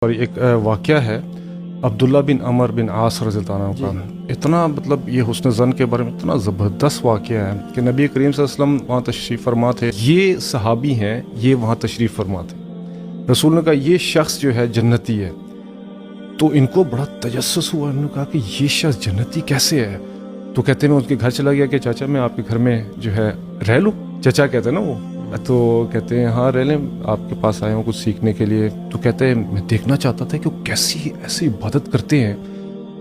اور ایک واقعہ ہے عبداللہ بن عمر بن عاص رضی اللہ عنہ کا اتنا مطلب یہ حسن ظن کے بارے میں اتنا زبردست واقعہ ہے کہ نبی کریم صلی اللہ علیہ وسلم وہاں تشریف فرما تھے. یہ صحابی ہیں، یہ وہاں تشریف فرما تھے. رسول نے کہا یہ شخص جو ہے جنتی ہے. تو ان کو بڑا تجسس ہوا. انہوں نے کہا کہ یہ شخص جنتی کیسے ہے؟ تو کہتے ہیں میں اس کے گھر چلا گیا کہ چاچا میں آپ کے گھر میں جو ہے رہ لوں. چچا کہتے ہیں نا وہ، تو کہتے ہیں ہاں رہ لیں، آپ کے پاس آئے ہوں کچھ سیکھنے کے لیے. تو کہتے ہیں میں دیکھنا چاہتا تھا کہ وہ کیسی ایسی عبادت کرتے ہیں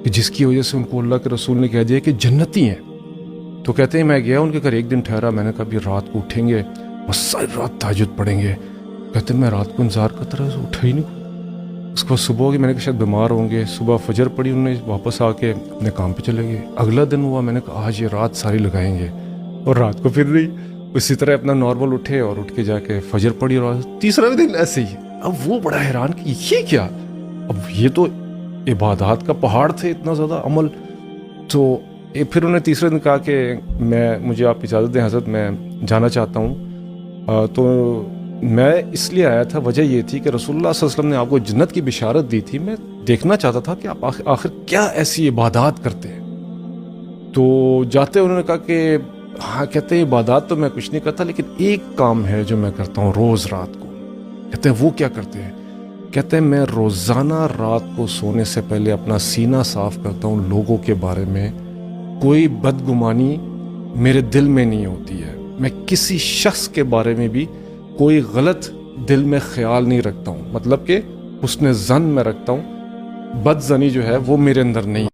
کہ جس کی وجہ سے ان کو اللہ کے رسول نے کہہ دیا کہ جنتی ہیں. تو کہتے ہیں میں گیا ان کے گھر، ایک دن ٹھہرا. میں نے کہا بھی رات کو اٹھیں گے اور ساری رات تہجد پڑھیں گے. کہتے ہیں میں رات کو انتظار کرتا رہا، اٹھا ہی نہیں. اس کے بعد صبح ہوگی، میں نے کہا شاید بیمار ہوں گے. صبح فجر پڑی، انہوں نے واپس آ کے اپنے کام پہ چلے گئے. اگلا دن ہوا، میں نے کہا آج یہ رات ساری لگائیں گے، اور رات کو پھر نہیں. اسی طرح اپنا نارمل اٹھے اور اٹھ کے جا کے فجر پڑی، اور تیسرا دن ایسے ہی. اب وہ بڑا حیران کہ یہ کیا، اب یہ تو عبادات کا پہاڑ تھے، اتنا زیادہ عمل. تو پھر انہوں نے تیسرے دن کہا کہ مجھے آپ اجازت دیں حضرت، میں جانا چاہتا ہوں. تو میں اس لیے آیا تھا، وجہ یہ تھی کہ رسول اللہ صلی اللہ علیہ وسلم نے آپ کو جنت کی بشارت دی تھی. میں دیکھنا چاہتا تھا کہ آپ آخر کیا ایسی عبادات کرتے ہیں. تو جاتے انہوں نے کہا کہ ہاں، کہتے ہیں عبادات تو میں کچھ نہیں کرتا، لیکن ایک کام ہے جو میں کرتا ہوں روز رات کو. کہتے ہیں وہ کیا کرتے ہیں؟ کہتے ہیں میں روزانہ رات کو سونے سے پہلے اپنا سینہ صاف کرتا ہوں. لوگوں کے بارے میں کوئی بدگمانی میرے دل میں نہیں ہوتی ہے. میں کسی شخص کے بارے میں بھی کوئی غلط دل میں خیال نہیں رکھتا ہوں. مطلب کہ حسن ظن میں رکھتا ہوں، بد ظنی جو ہے وہ میرے اندر نہیں.